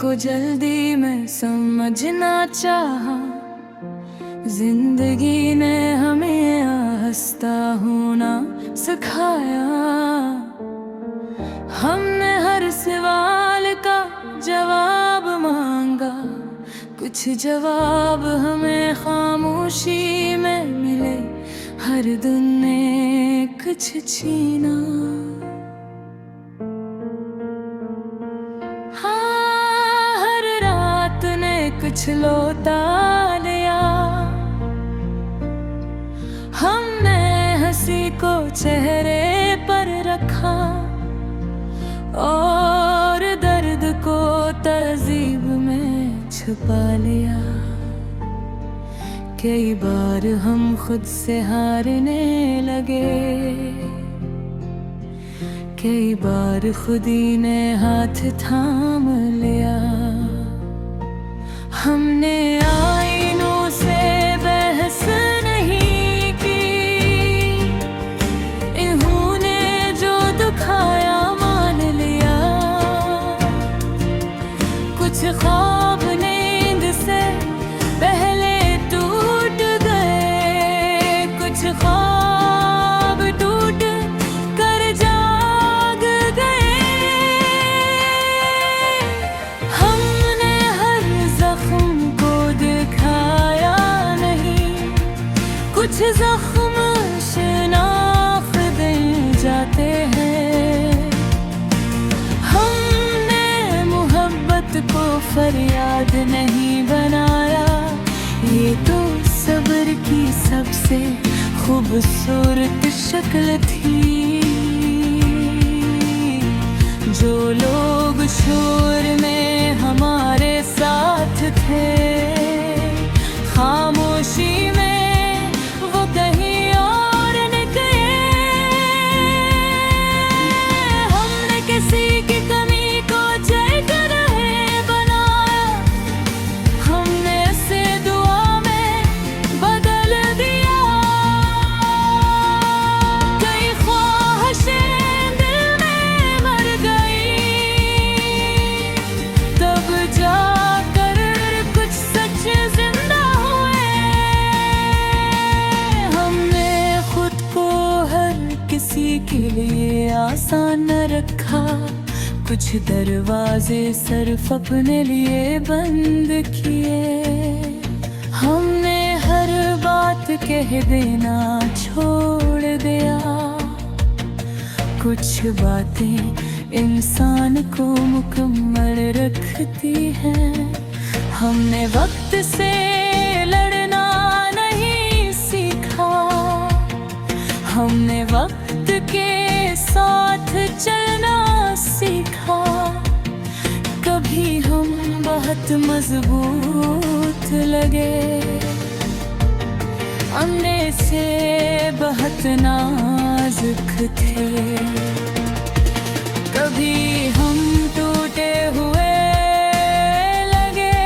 को जल्दी मैं समझना चाहा, जिंदगी ने हमें आहिस्ता होना सिखाया। हमने हर सवाल का जवाब मांगा, कुछ जवाब हमें खामोशी में मिले, हर दिन ने कुछ छीना। हाँ, हर रात ने कुछ लौटा लिया, हमने हंसी को चेहरे पर रखा और दर्द को तहज़ीब में छुपा लिया। कई बार हम खुद से हारने लगे, कई बार खुद ही ने हाथ थाम लिया। हमने आईनों से बहस नहीं की, इन्होंने जो दुखाया मान लिया। कुछ ख्वाब नींद से पहले टूट गए, कुछ ख्वाब टूट कर जाग गए। हमने हर जख्म को दिखाया नहीं, कुछ जख्म शनाख्त दे जाते हैं। हमने मोहब्बत को फरियाद नहीं बनाया, ये तो सब्र की सबसे खूबसूरत शक्ल थी। जो लोग शोर में हमारे साथ थे, खामोशी में वो कहीं और निकले। हमने किसी की कमी को जय कर बनाया, हमने इसे दुआ में बदल दिया। कई ख्वाहिशें दिल में मर गई, तब जाकर कुछ सच जिंदा हुए। हमने खुद को हर किसी के लिए आसान न रखा, कुछ दरवाजे सिर्फ अपने लिए बंद किए। हमने हर बात कह देना छोड़ दिया, कुछ बातें इंसान को मुकम्मल रखती हैं। हमने वक्त से लड़ना नहीं सीखा, हमने वक्त के साथ चलना सीखा। कभी हम बहुत मजबूत लगे, अंदर से बहुत नाजुक थे। कभी हम टूटे हुए लगे,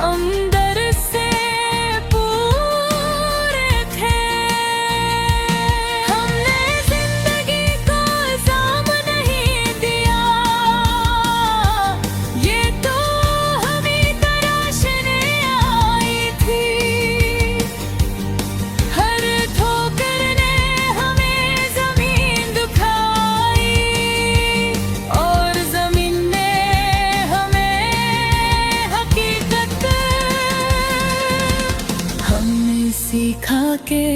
अंदर से पूरे थे। हमने जिंदगी को इल्जाम नहीं दिया, ये तो हमें तराशने आई थी। हर ठोकर ने हमें जमीन दुखाई, और जमीन ने हमें हकीकत। हमने सीखा के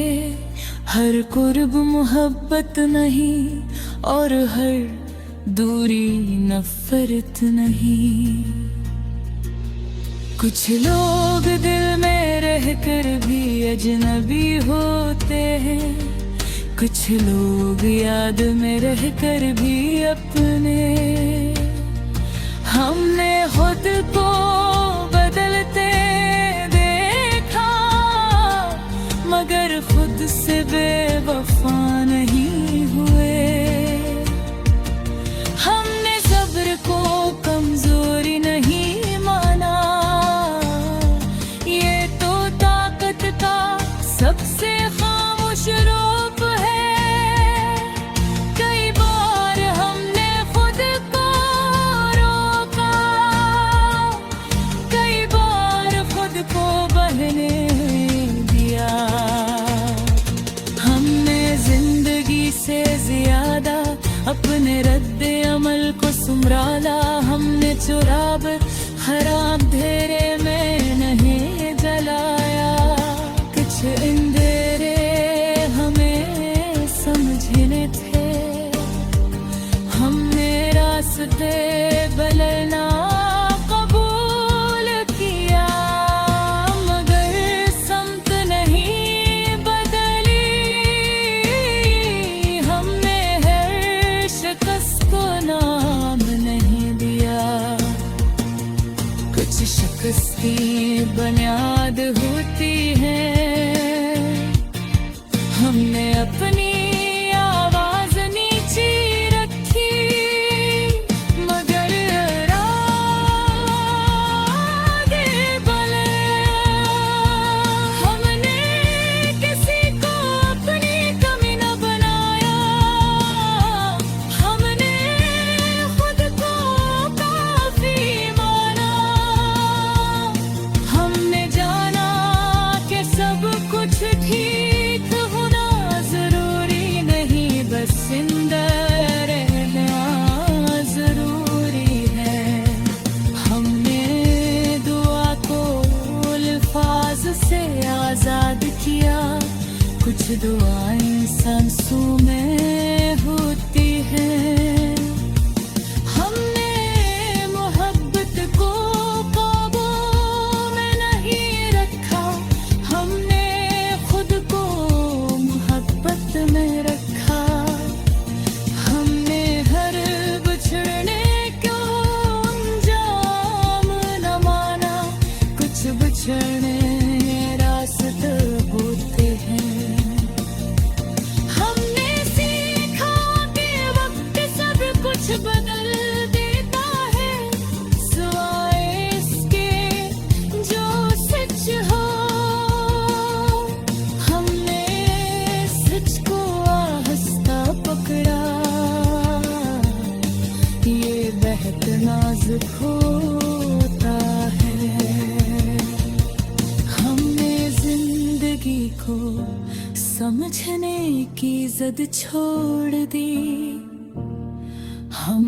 हर कुर्ब मोहब्बत नहीं, और हर दूरी नफरत नहीं। कुछ लोग दिल में रहकर भी अजनबी होते हैं, कुछ लोग याद में रहकर भी अपने। हमने खुद को बदलते देखा, मगर खुद से बेवफा नहीं हुए। हमने सब्र को कमजोरी नहीं माना, ये तो ताकत का सबसे खामोश रूप है। कई बार हमने खुद को रोक हमराला हमने चुराब हराम धेरे में नहीं जलाया। कुछ इंदेरे हमें समझने थे, हमने रास्ते बदलना कबूल किया, मगर समत नहीं बदली। हमने हर शिकस्त को नाम नहीं दिया। कुछ शिकस्ती बुनियाद होती है, हमने अपनी आवाज नीची रखी, मगर आगे बढ़े। हमने किसी को अपनी कमी न बनाया, हमने खुद को काफी माना। हमने जाना कि सब कुछ ठीक होना जरूरी नहीं, बस जिंदा रहना जरूरी है। हमने दुआ को अल्फाज से आजाद किया, कुछ दुआएं सांसों में होती हैं। हमने मोहब्बत को काबू में नहीं रखा, हमने खुद को मोहब्बत में रखा। हमने हर बिछड़ने को अंजाम न माना, कुछ बिछड़ने रास्ते होते हैं। हमने सीखा कि वक्त सब कुछ बदल देता है, सिवाय इसके जो सच हो। हमने सच को आहिस्ता पकड़ा, ये बेहद नाजुक होता है। हमने जिंदगी को समझने की जिद छोड़ दी, हम